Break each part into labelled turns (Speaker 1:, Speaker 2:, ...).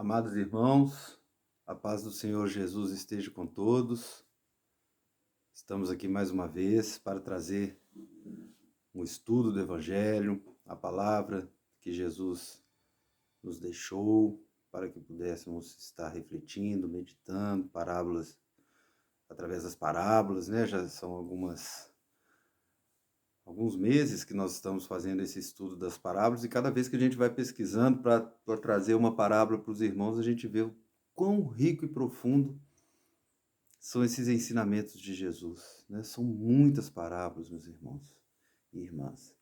Speaker 1: Amados irmãos, a paz do Senhor Jesus esteja com todos. Estamos aqui mais uma vez para trazer um estudo do Evangelho, a palavra que Jesus nos deixou, para que pudéssemos estar refletindo, meditando, parábolas, através das parábolas, né? Já são alguns meses que nós estamos fazendo esse estudo das parábolas, e cada vez que a gente vai pesquisando para trazer uma parábola para os irmãos, a gente vê o quão rico e profundo são esses ensinamentos de Jesus, né? São muitas parábolas, meus irmãos e irmãs.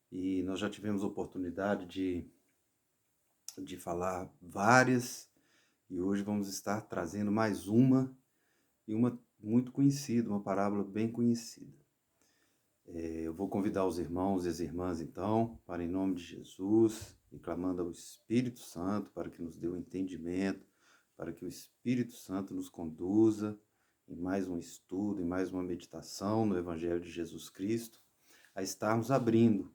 Speaker 1: E nós já tivemos oportunidade de falar várias, e hoje vamos estar trazendo mais uma, e uma muito conhecida, uma parábola bem conhecida. Eu vou convidar os irmãos e as irmãs, então, para em nome de Jesus, e clamando ao Espírito Santo para que nos dê o entendimento, para que o Espírito Santo nos conduza em mais um estudo, em mais uma meditação no Evangelho de Jesus Cristo, a estarmos abrindo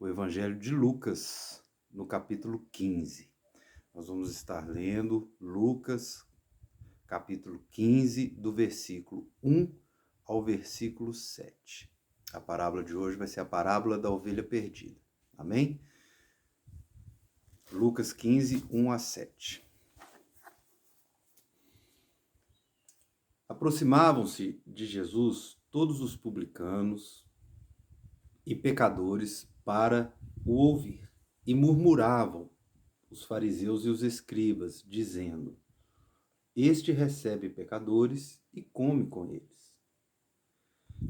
Speaker 1: o Evangelho de Lucas, no capítulo 15. Nós vamos estar lendo Lucas, capítulo 15, do versículo 1 ao versículo 7. A parábola de hoje vai ser a parábola da ovelha perdida. Amém? Lucas 15, 1 a 7. Aproximavam-se de Jesus todos os publicanos e pecadores para o ouvir, e murmuravam os fariseus e os escribas, dizendo: Este recebe pecadores e come com eles.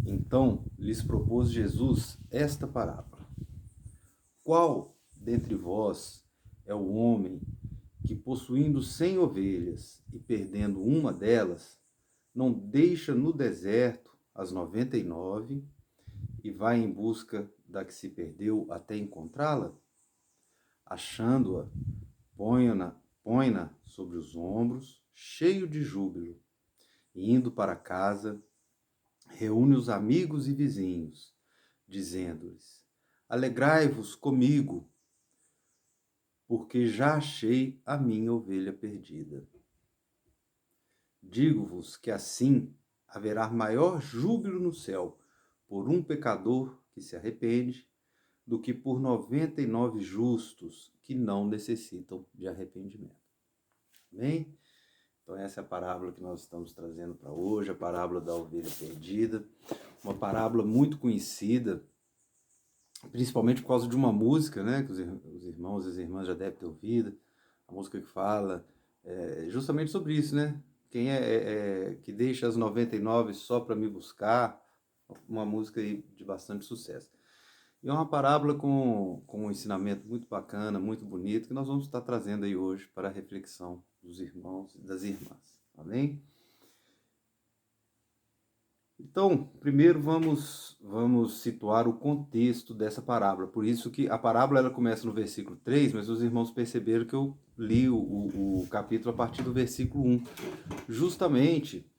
Speaker 1: Então lhes propôs Jesus esta parábola: Qual dentre vós é o homem que, possuindo 100 ovelhas e perdendo uma delas, não deixa no deserto as 99 e vai em busca da que se perdeu até encontrá-la? Achando-a, põe-na sobre os ombros, cheio de júbilo, e indo para casa, reúne os amigos e vizinhos, dizendo-lhes: Alegrai-vos comigo, porque já achei a minha ovelha perdida. Digo-vos que assim haverá maior júbilo no céu por um pecador que se arrepende, do que por 99 justos que não necessitam de arrependimento. Amém? Então essa é a parábola que nós estamos trazendo para hoje, a parábola da ovelha perdida. Uma parábola muito conhecida, principalmente por causa de uma música, né, que os irmãos e as irmãs já devem ter ouvido, a música que fala justamente sobre isso, né? Quem que deixa as 99 só para me buscar, uma música aí de bastante sucesso. E é uma parábola com um ensinamento muito bacana, muito bonito, que nós vamos estar trazendo aí hoje para a reflexão dos irmãos e das irmãs. Amém? Então, primeiro vamos situar o contexto dessa parábola. Por isso que a parábola ela começa no versículo 3, mas os irmãos perceberam que eu li o capítulo a partir do versículo 1. Justamente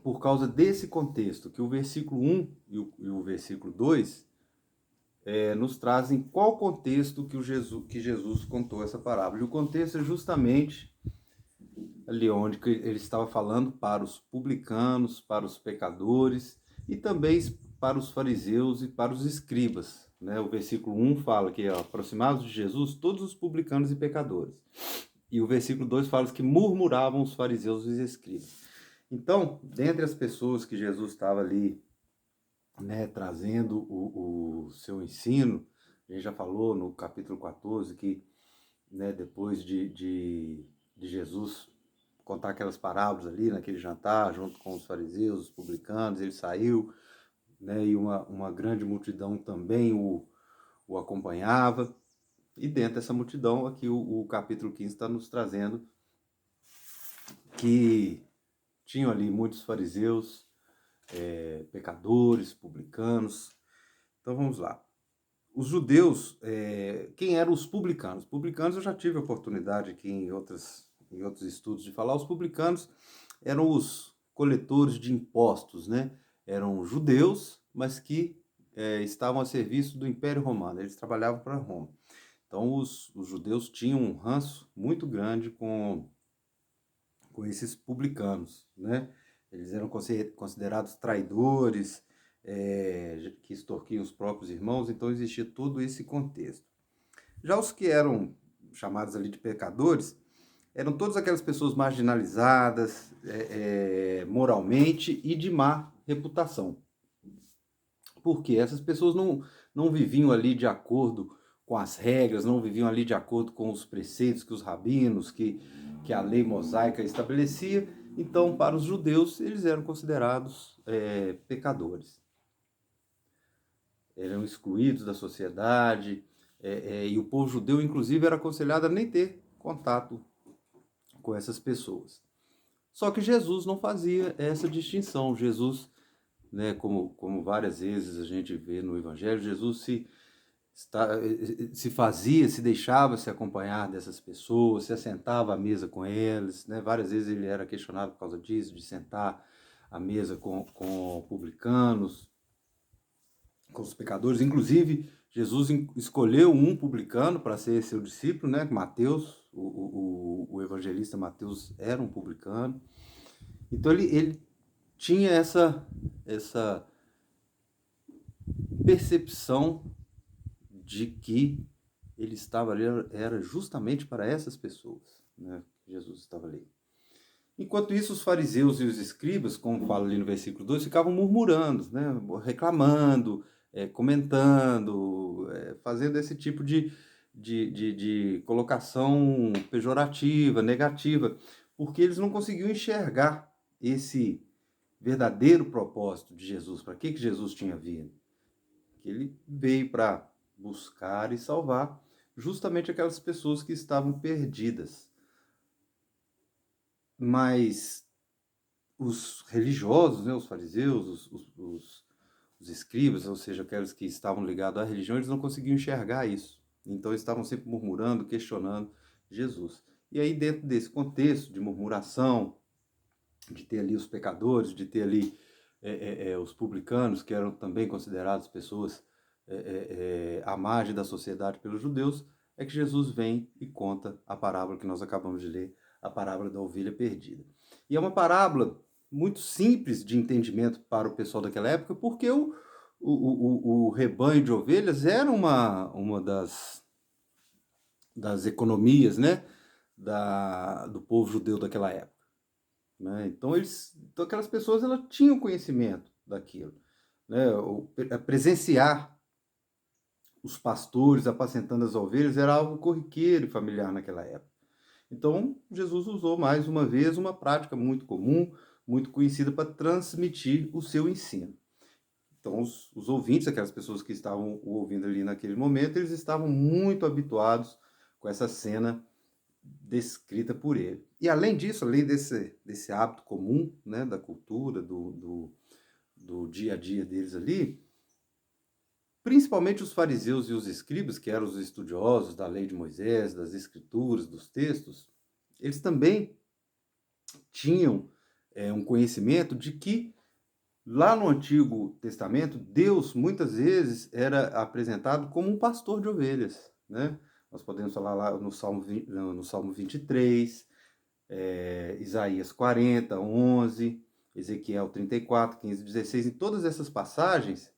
Speaker 1: por causa desse contexto, que o versículo 1 e o versículo 2 nos trazem qual contexto que Jesus contou essa parábola. E o contexto é justamente ali onde ele estava falando para os publicanos, para os pecadores e também para os fariseus e para os escribas. Né? O versículo 1 fala que, aproximados de Jesus, todos os publicanos e pecadores. E o versículo 2 fala que murmuravam os fariseus e os escribas. Então, dentre as pessoas que Jesus estava ali, né, trazendo o seu ensino, a gente já falou no capítulo 14 que, né, depois de Jesus contar aquelas parábolas ali naquele jantar, junto com os fariseus, os publicanos, ele saiu, né, e uma grande multidão também o acompanhava. E dentro dessa multidão, aqui o capítulo 15 está nos trazendo que tinham ali muitos fariseus, pecadores, publicanos. Então vamos lá. Os judeus, quem eram os publicanos? Publicanos eu já tive a oportunidade aqui em outros estudos de falar. Os publicanos eram os coletores de impostos, né? Eram judeus, mas que estavam a serviço do Império Romano. Eles trabalhavam para Roma. Então os judeus tinham um ranço muito grande com esses publicanos, né? Eles eram considerados traidores, que extorquiam os próprios irmãos, então existia todo esse contexto. Já os que eram chamados ali de pecadores, eram todas aquelas pessoas marginalizadas moralmente e de má reputação. Porque essas pessoas não viviam ali de acordo com as regras, não viviam ali de acordo com os preceitos que os rabinos, que a lei mosaica estabelecia. Então, para os judeus, eles eram considerados pecadores. Eram excluídos da sociedade, e o povo judeu, inclusive, era aconselhado a nem ter contato com essas pessoas. Só que Jesus não fazia essa distinção. Jesus, né, como várias vezes a gente vê no Evangelho, Jesus se fazia, se deixava se acompanhar dessas pessoas, se assentava à mesa com eles, né? Várias vezes ele era questionado por causa disso, de sentar à mesa com publicanos, com os pecadores. Inclusive, Jesus escolheu um publicano para ser seu discípulo, né? Mateus, o evangelista Mateus era um publicano. Então ele tinha essa percepção de que ele estava ali, era justamente para essas pessoas, né? Jesus estava ali. Enquanto isso, os fariseus e os escribas, como fala ali no versículo 2, ficavam murmurando, né? Reclamando, comentando, fazendo esse tipo de colocação pejorativa, negativa, porque eles não conseguiam enxergar esse verdadeiro propósito de Jesus. Para que Jesus tinha vindo? Que ele veio para buscar e salvar justamente aquelas pessoas que estavam perdidas. Mas os religiosos, né, os fariseus, os escribas, ou seja, aqueles que estavam ligados à religião, eles não conseguiam enxergar isso. Então eles estavam sempre murmurando, questionando Jesus. E aí, dentro desse contexto de murmuração, de ter ali os pecadores, de ter ali os publicanos, que eram também considerados pessoas à margem da sociedade pelos judeus, é que Jesus vem e conta a parábola que nós acabamos de ler, a parábola da ovelha perdida. E é uma parábola muito simples de entendimento para o pessoal daquela época, porque o rebanho de ovelhas era uma das economias, né, do povo judeu daquela época. Né? Então, aquelas pessoas elas tinham conhecimento daquilo. Né? Presenciar os pastores apacentando as ovelhas era algo corriqueiro e familiar naquela época. Então, Jesus usou mais uma vez uma prática muito comum, muito conhecida para transmitir o seu ensino. Então, os ouvintes, aquelas pessoas que estavam ouvindo ali naquele momento, eles estavam muito habituados com essa cena descrita por ele. E além disso, além desse hábito comum, né, da cultura, do dia a dia deles ali, principalmente os fariseus e os escribas, que eram os estudiosos da lei de Moisés, das escrituras, dos textos, eles também tinham um conhecimento de que lá no Antigo Testamento, Deus muitas vezes era apresentado como um pastor de ovelhas, né? Nós podemos falar lá no Salmo 23, Isaías 40, 11, Ezequiel 34, 15, 16. Em todas essas passagens,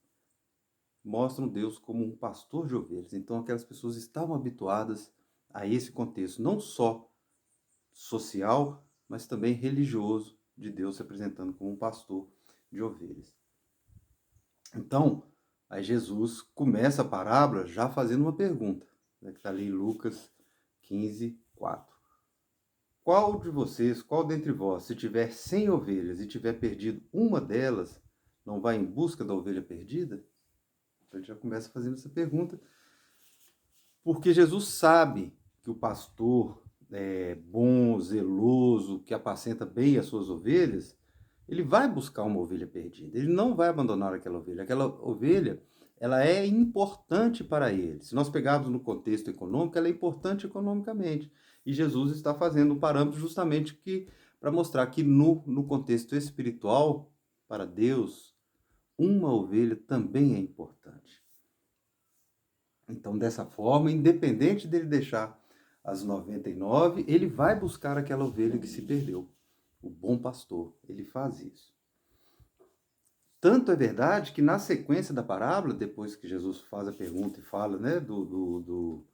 Speaker 1: mostram Deus como um pastor de ovelhas. Então, aquelas pessoas estavam habituadas a esse contexto, não só social, mas também religioso, de Deus se apresentando como um pastor de ovelhas. Então, aí Jesus começa a parábola já fazendo uma pergunta, né, que está ali em Lucas 15, 4. Qual de vocês, qual dentre vós, se tiver 100 ovelhas e tiver perdido uma delas, não vai em busca da ovelha perdida? Então, ele já começa fazendo essa pergunta, porque Jesus sabe que o pastor bom, zeloso, que apacenta bem as suas ovelhas, ele vai buscar uma ovelha perdida. Ele não vai abandonar aquela ovelha. Aquela ovelha, ela é importante para ele. Se nós pegarmos no contexto econômico, ela é importante economicamente. E Jesus está fazendo um parâmetro justamente para mostrar que no contexto espiritual, para Deus, uma ovelha também é importante. Então, dessa forma, independente dele deixar as 99, ele vai buscar aquela ovelha que se perdeu. O bom pastor, ele faz isso. Tanto é verdade que na sequência da parábola, depois que Jesus faz a pergunta e fala, né, do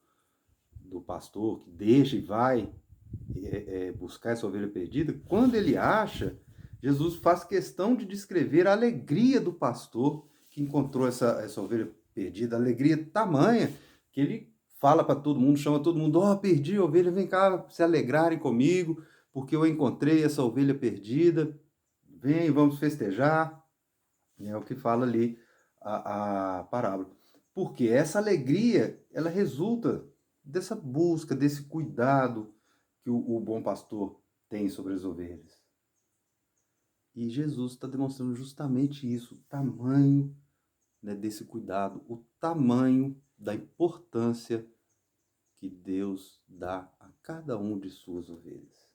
Speaker 1: pastor que deixa e vai buscar essa ovelha perdida, quando ele acha, Jesus faz questão de descrever a alegria do pastor que encontrou essa ovelha perdida, a alegria tamanha que ele fala para todo mundo, chama todo mundo, perdi a ovelha, vem cá se alegrarem comigo, porque eu encontrei essa ovelha perdida, vem, vamos festejar. É o que fala ali a parábola. Porque essa alegria, ela resulta dessa busca, desse cuidado que o bom pastor tem sobre as ovelhas. E Jesus está demonstrando justamente isso, o tamanho, né, desse cuidado, o tamanho da importância que Deus dá a cada um de suas ovelhas.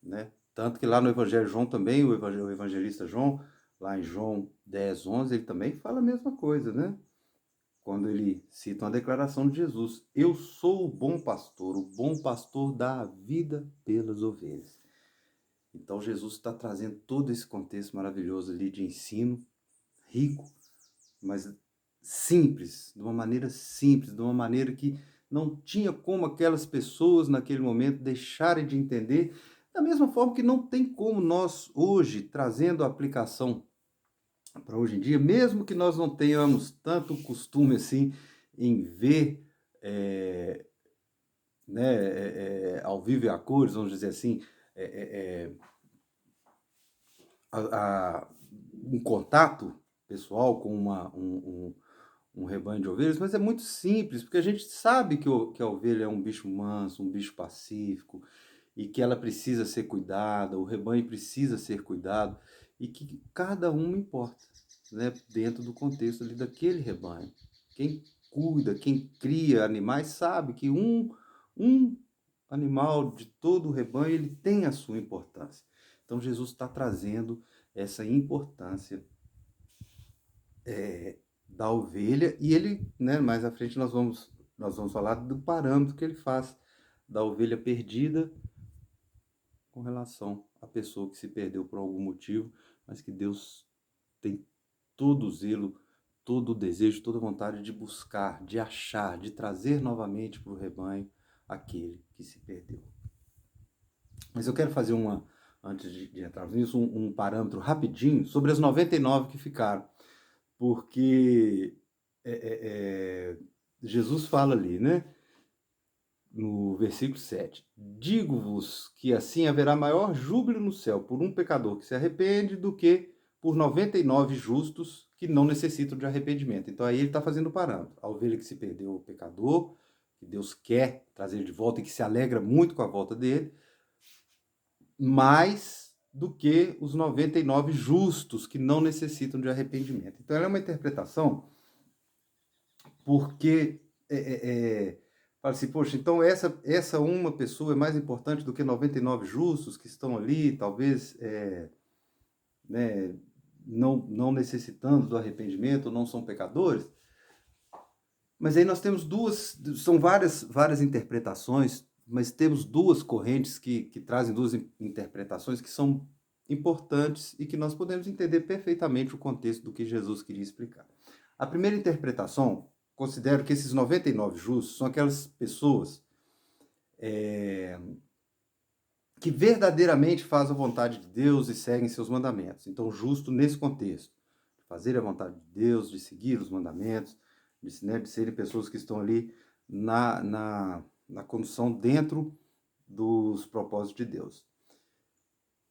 Speaker 1: Né? Tanto que lá no Evangelho de João também, o evangelista João, lá em João 10, 11, ele também fala a mesma coisa, né? Quando ele cita uma declaração de Jesus: eu sou o bom pastor dá a vida pelas ovelhas. Então Jesus está trazendo todo esse contexto maravilhoso ali de ensino, rico, mas simples, de uma maneira simples, de uma maneira que não tinha como aquelas pessoas naquele momento deixarem de entender, da mesma forma que não tem como nós hoje, trazendo a aplicação para hoje em dia, mesmo que nós não tenhamos tanto costume assim em ver ao vivo e a cores, vamos dizer assim, um contato pessoal com um rebanho de ovelhas, mas é muito simples, porque a gente sabe que a ovelha é um bicho manso, um bicho pacífico, e que ela precisa ser cuidada, o rebanho precisa ser cuidado, e que cada um importa, né, dentro do contexto ali daquele rebanho. Quem cuida, quem cria animais sabe que um animal de todo o rebanho, ele tem a sua importância. Então Jesus está trazendo essa importância da ovelha, e ele, né, mais à frente nós vamos falar do parâmetro que ele faz da ovelha perdida com relação à pessoa que se perdeu por algum motivo, mas que Deus tem todo o zelo, todo o desejo, toda a vontade de buscar, de achar, de trazer novamente para o rebanho aquele que se perdeu. Mas eu quero fazer antes de entrar nisso, um parâmetro rapidinho sobre as 99 que ficaram. Porque Jesus fala ali, né? No versículo 7, digo-vos que assim haverá maior júbilo no céu por um pecador que se arrepende do que por 99 justos que não necessitam de arrependimento. Então aí ele está fazendo o parâmetro. A ovelha que se perdeu, o pecador, que Deus quer trazer de volta e que se alegra muito com a volta dele, mais do que os 99 justos que não necessitam de arrependimento. Então ela é uma interpretação porque fala assim, poxa, então essa uma pessoa é mais importante do que 99 justos que estão ali, talvez né, não necessitando do arrependimento, não são pecadores. Mas aí nós temos são várias interpretações, mas temos duas correntes que trazem duas interpretações que são importantes e que nós podemos entender perfeitamente o contexto do que Jesus queria explicar. A primeira interpretação, considero que esses 99 justos são aquelas pessoas que verdadeiramente fazem a vontade de Deus e seguem seus mandamentos. Então, justo nesse contexto, de fazer a vontade de Deus, de seguir os mandamentos, de serem pessoas que estão ali na condução dentro dos propósitos de Deus.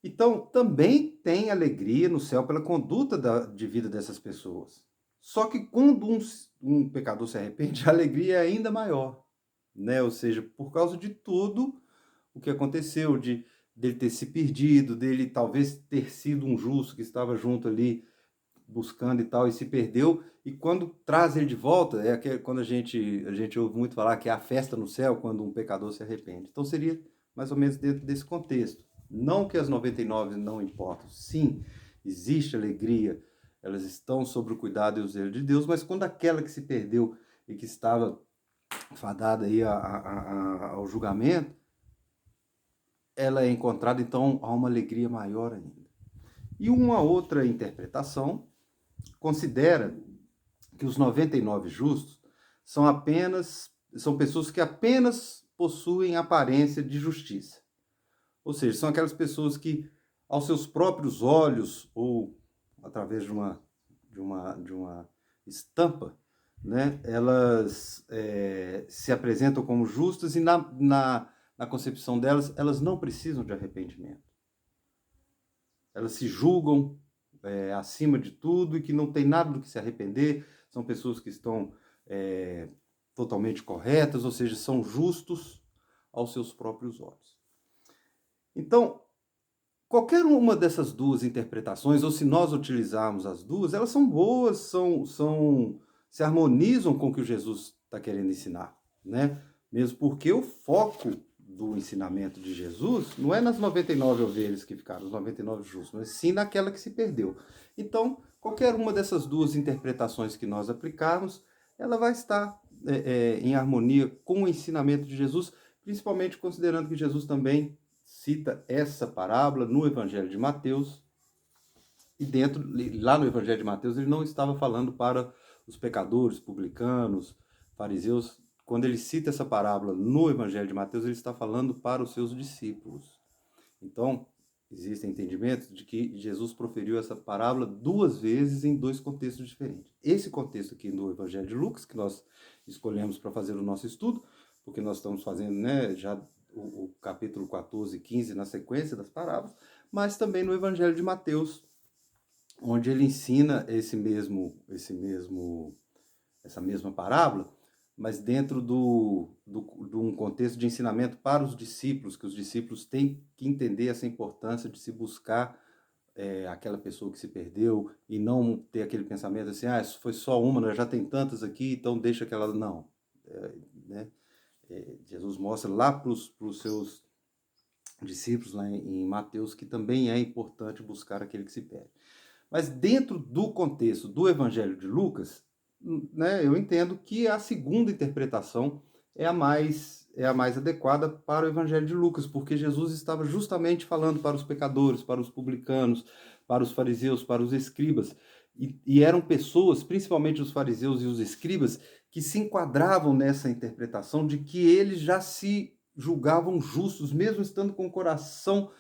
Speaker 1: Então, também tem alegria no céu pela conduta de vida dessas pessoas. Só que quando um pecador se arrepende, a alegria é ainda maior, né? Ou seja, por causa de tudo o que aconteceu, dele ter se perdido, dele talvez ter sido um justo que estava junto ali buscando e tal, e se perdeu, e quando traz ele de volta, quando a gente ouve muito falar que é a festa no céu, quando um pecador se arrepende. Então seria mais ou menos dentro desse contexto. Não que as 99 não importam, sim, existe alegria, elas estão sob o cuidado e o zelo de Deus, mas quando aquela que se perdeu, e que estava fadada aí ao julgamento, ela é encontrada, então há uma alegria maior ainda. E uma outra interpretação considera que os 99 justos são pessoas que apenas possuem aparência de justiça. Ou seja, são aquelas pessoas que, aos seus próprios olhos, ou através de uma estampa, né, elas se apresentam como justas e na concepção delas, elas não precisam de arrependimento. Elas se julgam acima de tudo e que não tem nada do que se arrepender, são pessoas que estão totalmente corretas, ou seja, são justos aos seus próprios olhos. Então, qualquer uma dessas duas interpretações, ou se nós utilizarmos as duas, elas são boas, se harmonizam com o que o Jesus está querendo ensinar, né? Mesmo porque o foco do ensinamento de Jesus não é nas 99 ovelhas que ficaram, os 99 justos, mas sim naquela que se perdeu. Então, qualquer uma dessas duas interpretações que nós aplicarmos, ela vai estar em harmonia com o ensinamento de Jesus, principalmente considerando que Jesus também cita essa parábola no Evangelho de Mateus, e lá no Evangelho de Mateus, ele não estava falando para os pecadores, publicanos, fariseus. Quando ele cita essa parábola no Evangelho de Mateus, ele está falando para os seus discípulos. Então, existem entendimentos de que Jesus proferiu essa parábola duas vezes em dois contextos diferentes. Esse contexto aqui no Evangelho de Lucas, que nós escolhemos para fazer o nosso estudo, porque nós estamos fazendo, né, já o capítulo 14 e 15 na sequência das parábolas, mas também no Evangelho de Mateus, onde ele ensina essa mesma parábola, mas dentro de um contexto de ensinamento para os discípulos, que os discípulos têm que entender essa importância de se buscar aquela pessoa que se perdeu e não ter aquele pensamento assim, isso foi só uma, já tem tantas aqui, então deixa aquela... Não. Né? Jesus mostra lá para os seus discípulos, lá em Mateus, que também é importante buscar aquele que se perde. Mas dentro do contexto do Evangelho de Lucas, né, eu entendo que a segunda interpretação é a mais adequada para o Evangelho de Lucas, porque Jesus estava justamente falando para os pecadores, para os publicanos, para os fariseus, para os escribas, e eram pessoas, principalmente os fariseus e os escribas, que se enquadravam nessa interpretação de que eles já se julgavam justos, mesmo estando com o coração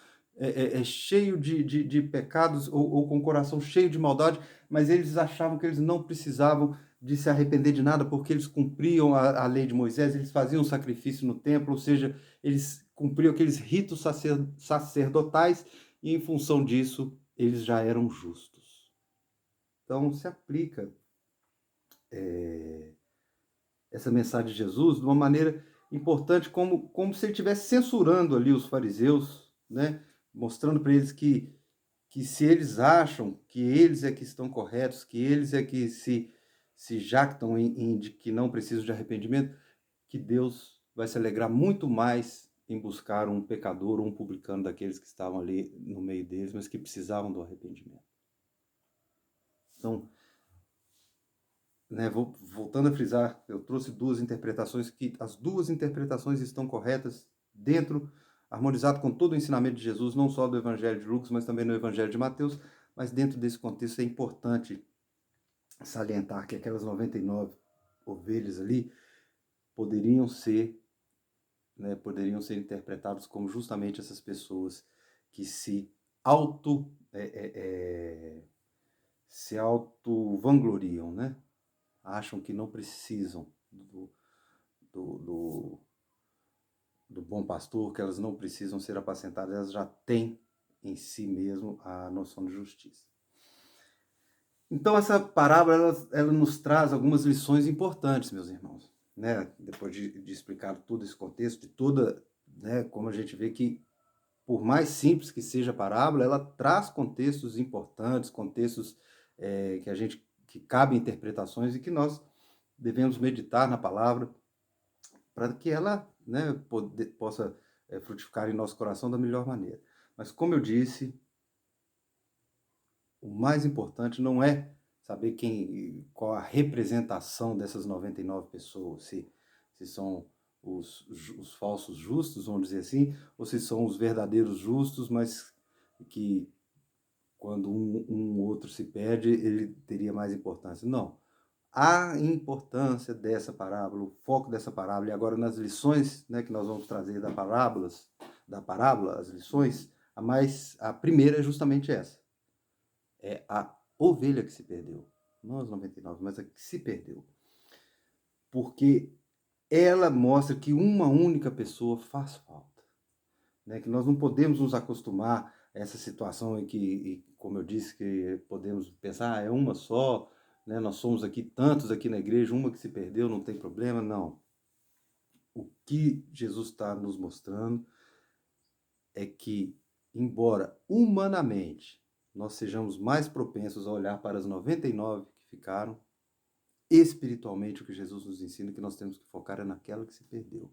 Speaker 1: cheio de pecados ou com o coração cheio de maldade, mas eles achavam que eles não precisavam de se arrepender de nada, porque eles cumpriam a lei de Moisés, eles faziam sacrifício no templo, ou seja, eles cumpriam aqueles ritos sacerdotais, e em função disso, eles já eram justos. Então, se aplica essa mensagem de Jesus de uma maneira importante, como se ele estivesse censurando ali os fariseus, né? Mostrando para eles que se eles acham que eles é que estão corretos, que eles é que se jactam de que não precisam de arrependimento, que Deus vai se alegrar muito mais em buscar um pecador ou um publicano daqueles que estavam ali no meio deles, mas que precisavam do arrependimento. Então, né, voltando a frisar, eu trouxe duas interpretações, que as duas interpretações estão corretas dentro, harmonizado com todo o ensinamento de Jesus, não só do Evangelho de Lucas, mas também no Evangelho de Mateus, mas dentro desse contexto é importante salientar que aquelas 99 ovelhas ali poderiam ser interpretados como justamente essas pessoas que se auto-vangloriam, né? Acham que não precisam do bom pastor, que elas não precisam ser apacentadas, elas já têm em si mesmo a noção de justiça. Então, essa parábola, ela nos traz algumas lições importantes, meus irmãos, né? Depois de explicar todo esse contexto, de toda, né, como a gente vê que, por mais simples que seja a parábola, ela traz contextos importantes, contextos que cabem interpretações e que nós devemos meditar na palavra para que ela, né, possa frutificar em nosso coração da melhor maneira. Mas, como eu disse, o mais importante não é saber qual a representação dessas 99 pessoas, se são os falsos justos, vamos dizer assim, ou se são os verdadeiros justos, mas que quando um outro se perde, ele teria mais importância. Não. A importância dessa parábola, o foco dessa parábola, e agora nas lições, né, que nós vamos trazer da parábola, as lições, a primeira é justamente essa. É a ovelha que se perdeu. Não as 99, mas a que se perdeu. Porque ela mostra que uma única pessoa faz falta. Né? Que nós não podemos nos acostumar a essa situação em que, como eu disse, que podemos pensar, é uma só, né? Nós somos aqui tantos aqui na igreja, uma que se perdeu, não tem problema, não. O que Jesus está nos mostrando é que, embora humanamente nós sejamos mais propensos a olhar para as 99 que ficaram, espiritualmente o que Jesus nos ensina é que nós temos que focar é naquela que se perdeu,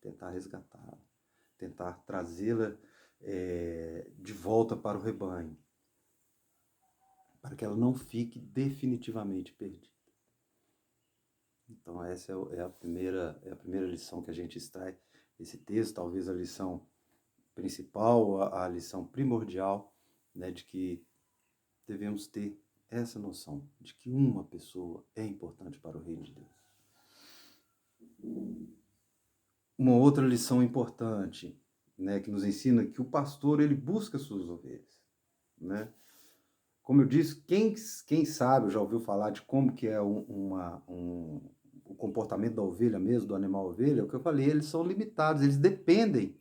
Speaker 1: tentar resgatá-la, tentar trazê-la de volta para o rebanho, para que ela não fique definitivamente perdida. Então essa é a primeira lição que a gente extrai desse texto, talvez a lição principal, a lição primordial, né, de que devemos ter essa noção de que uma pessoa é importante para o reino de Deus. Uma outra lição importante, né, que nos ensina que o pastor ele busca suas ovelhas, né? Como eu disse, quem sabe, já ouviu falar de como que é o comportamento da ovelha mesmo, do animal ovelha, é o que eu falei, eles são limitados, eles dependem,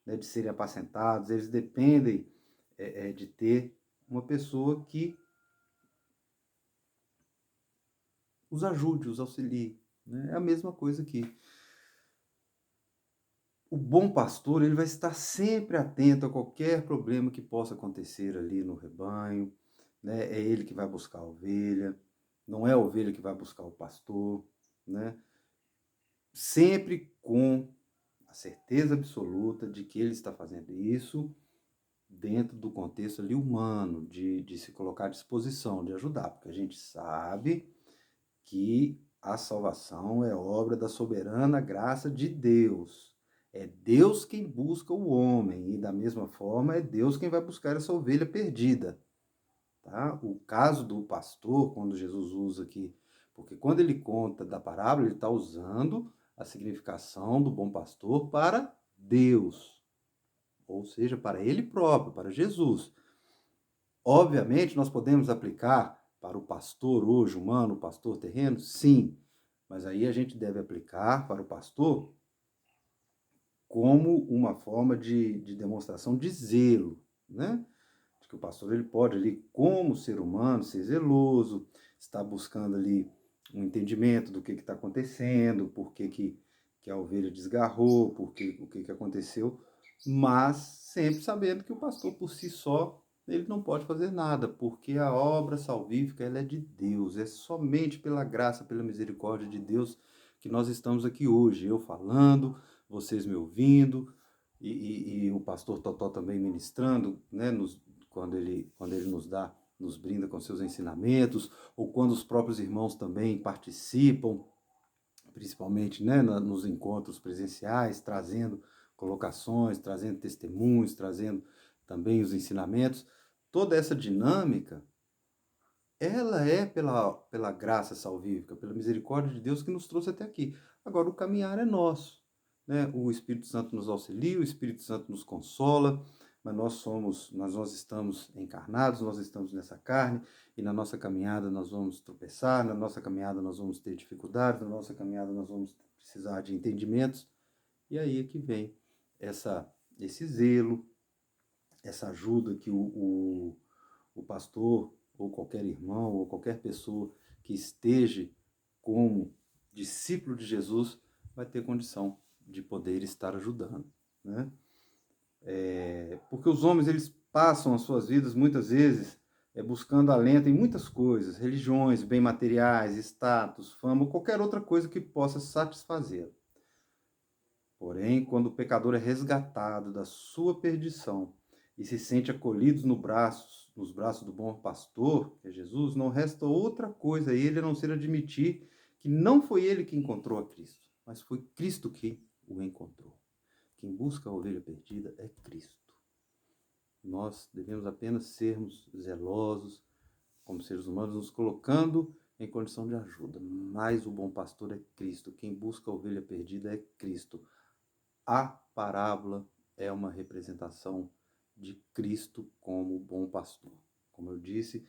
Speaker 1: né, de serem apacentados, eles dependem de ter uma pessoa que os ajude, os auxilie. Né? É a mesma coisa aqui. O bom pastor ele vai estar sempre atento a qualquer problema que possa acontecer ali no rebanho. Né? É ele que vai buscar a ovelha, não é a ovelha que vai buscar o pastor. Né? Sempre com a certeza absoluta de que ele está fazendo isso dentro do contexto ali humano, de se colocar à disposição, de ajudar, porque a gente sabe que a salvação é obra da soberana graça de Deus. É Deus quem busca o homem, e da mesma forma é Deus quem vai buscar essa ovelha perdida. Tá? O caso do pastor, quando Jesus usa aqui, porque quando ele conta da parábola, ele está usando a significação do bom pastor para Deus, ou seja, para ele próprio, para Jesus. Obviamente, nós podemos aplicar para o pastor hoje humano, o pastor terreno? Sim, mas aí a gente deve aplicar para o pastor como uma forma de demonstração de zelo, né? De que o pastor ele pode ali, como ser humano, ser zeloso, estar buscando ali um entendimento do que está acontecendo, por que a ovelha desgarrou, o que aconteceu, mas sempre sabendo que o pastor por si só ele não pode fazer nada, porque a obra salvífica ela é de Deus, é somente pela graça, pela misericórdia de Deus que nós estamos aqui hoje, eu falando, vocês me ouvindo, e o pastor Totó também ministrando, né, quando ele nos brinda com seus ensinamentos, ou quando os próprios irmãos também participam, principalmente, né, nos encontros presenciais, trazendo colocações, trazendo testemunhos, trazendo também os ensinamentos. Toda essa dinâmica, ela é pela graça salvífica, pela misericórdia de Deus que nos trouxe até aqui. Agora, o caminhar é nosso. Né? O Espírito Santo nos auxilia, o Espírito Santo nos consola, mas nós estamos encarnados, nós estamos nessa carne, e na nossa caminhada nós vamos tropeçar, na nossa caminhada nós vamos ter dificuldades, na nossa caminhada nós vamos precisar de entendimentos, e aí é que vem esse zelo, essa ajuda que o pastor, ou qualquer irmão, ou qualquer pessoa que esteja como discípulo de Jesus, vai ter condição de poder estar ajudando, né? Porque os homens, eles passam as suas vidas, muitas vezes, buscando alento em muitas coisas, religiões, bem materiais, status, fama, ou qualquer outra coisa que possa satisfazer. Porém, quando o pecador é resgatado da sua perdição, e se sente acolhidos nos braços do bom pastor, que é Jesus, não resta outra coisa a ele a não ser admitir que não foi ele que encontrou a Cristo, mas foi Cristo que o encontrou. Quem busca a ovelha perdida é Cristo. Nós devemos apenas sermos zelosos, como seres humanos, nos colocando em condição de ajuda. Mas o bom pastor é Cristo. Quem busca a ovelha perdida é Cristo. A parábola é uma representação de Cristo como bom pastor. Como eu disse,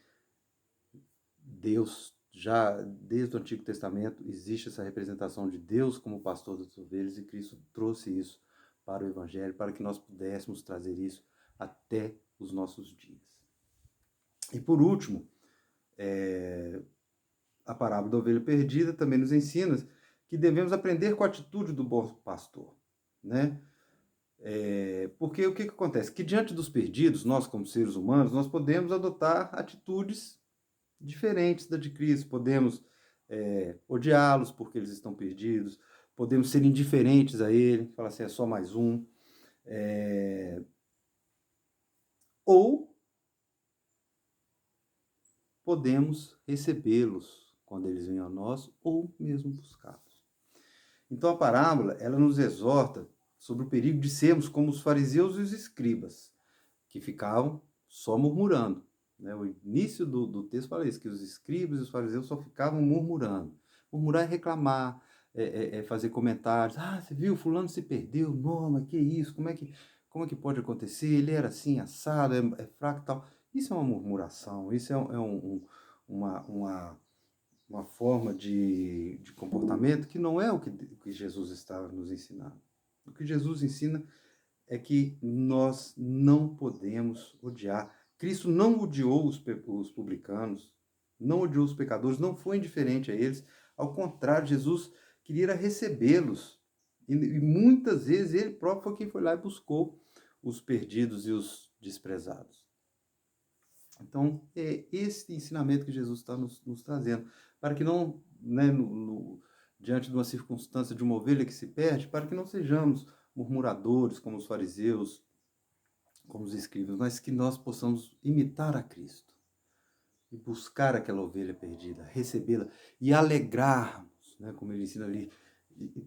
Speaker 1: Deus, já desde o Antigo Testamento, existe essa representação de Deus como pastor das ovelhas, e Cristo trouxe isso para o Evangelho, para que nós pudéssemos trazer isso até os nossos dias. E por último, a parábola da ovelha perdida também nos ensina que devemos aprender com a atitude do bom pastor, né? Porque o que acontece? Que diante dos perdidos, nós como seres humanos, nós podemos adotar atitudes diferentes da de Cristo, podemos odiá-los porque eles estão perdidos, podemos ser indiferentes a ele, falar assim, é só mais um, ou podemos recebê-los quando eles vêm a nós, ou mesmo buscá-los. Então a parábola, ela nos exorta sobre o perigo de sermos como os fariseus e os escribas, que ficavam só murmurando. O início do texto fala isso, que os escribas e os fariseus só ficavam murmurando. Murmurar é reclamar, fazer comentários. Ah, você viu, fulano se perdeu, não, mas que isso, como é que pode acontecer? Ele era assim, assado, é fraco e tal. Isso é uma murmuração, isso é uma forma de comportamento que não é o que Jesus está nos ensinando. O que Jesus ensina é que nós não podemos odiar. Cristo não odiou os publicanos, não odiou os pecadores, não foi indiferente a eles. Ao contrário, Jesus queria recebê-los. E muitas vezes ele próprio foi quem foi lá e buscou os perdidos e os desprezados. Então, é esse ensinamento que Jesus está nos trazendo, para que não, diante de uma circunstância de uma ovelha que se perde, para que não sejamos murmuradores como os fariseus, como os escribas, mas que nós possamos imitar a Cristo e buscar aquela ovelha perdida, recebê-la e alegrarmos, como ele ensina ali,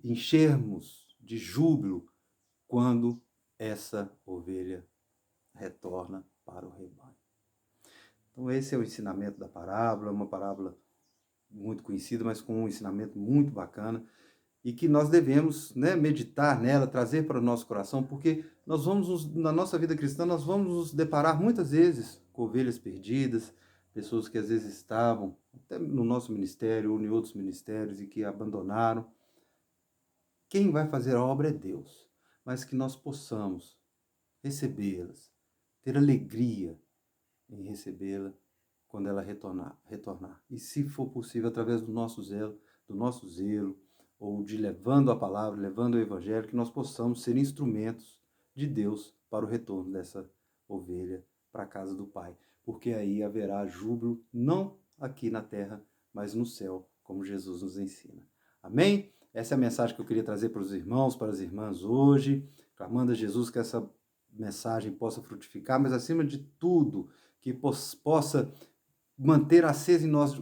Speaker 1: enchermos de júbilo quando essa ovelha retorna para o rebanho. Então esse é o ensinamento da parábola, uma parábola muito conhecida, mas com um ensinamento muito bacana, e que nós devemos meditar nela, trazer para o nosso coração, porque nós na nossa vida cristã, nós vamos nos deparar muitas vezes com ovelhas perdidas, pessoas que às vezes estavam até no nosso ministério ou em outros ministérios e que abandonaram. Quem vai fazer a obra é Deus, mas que nós possamos recebê-las, ter alegria em recebê-la quando ela retornar. E se for possível, através do nosso zelo, ou de levando a palavra, levando o evangelho, que nós possamos ser instrumentos de Deus para o retorno dessa ovelha para a casa do Pai. Porque aí haverá júbilo, não aqui na terra, mas no céu, como Jesus nos ensina. Amém? Essa é a mensagem que eu queria trazer para os irmãos, para as irmãs hoje, clamando a Jesus que essa mensagem possa frutificar, mas acima de tudo, que possa manter acesa em nós,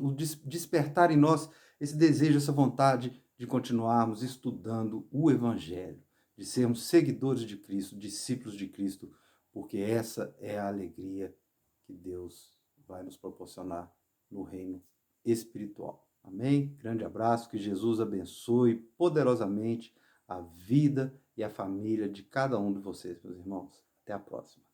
Speaker 1: despertar em nós esse desejo, essa vontade de continuarmos estudando o Evangelho, de sermos seguidores de Cristo, discípulos de Cristo, porque essa é a alegria que Deus vai nos proporcionar no reino espiritual. Amém? Grande abraço, que Jesus abençoe poderosamente a vida e a família de cada um de vocês, meus irmãos. Até a próxima.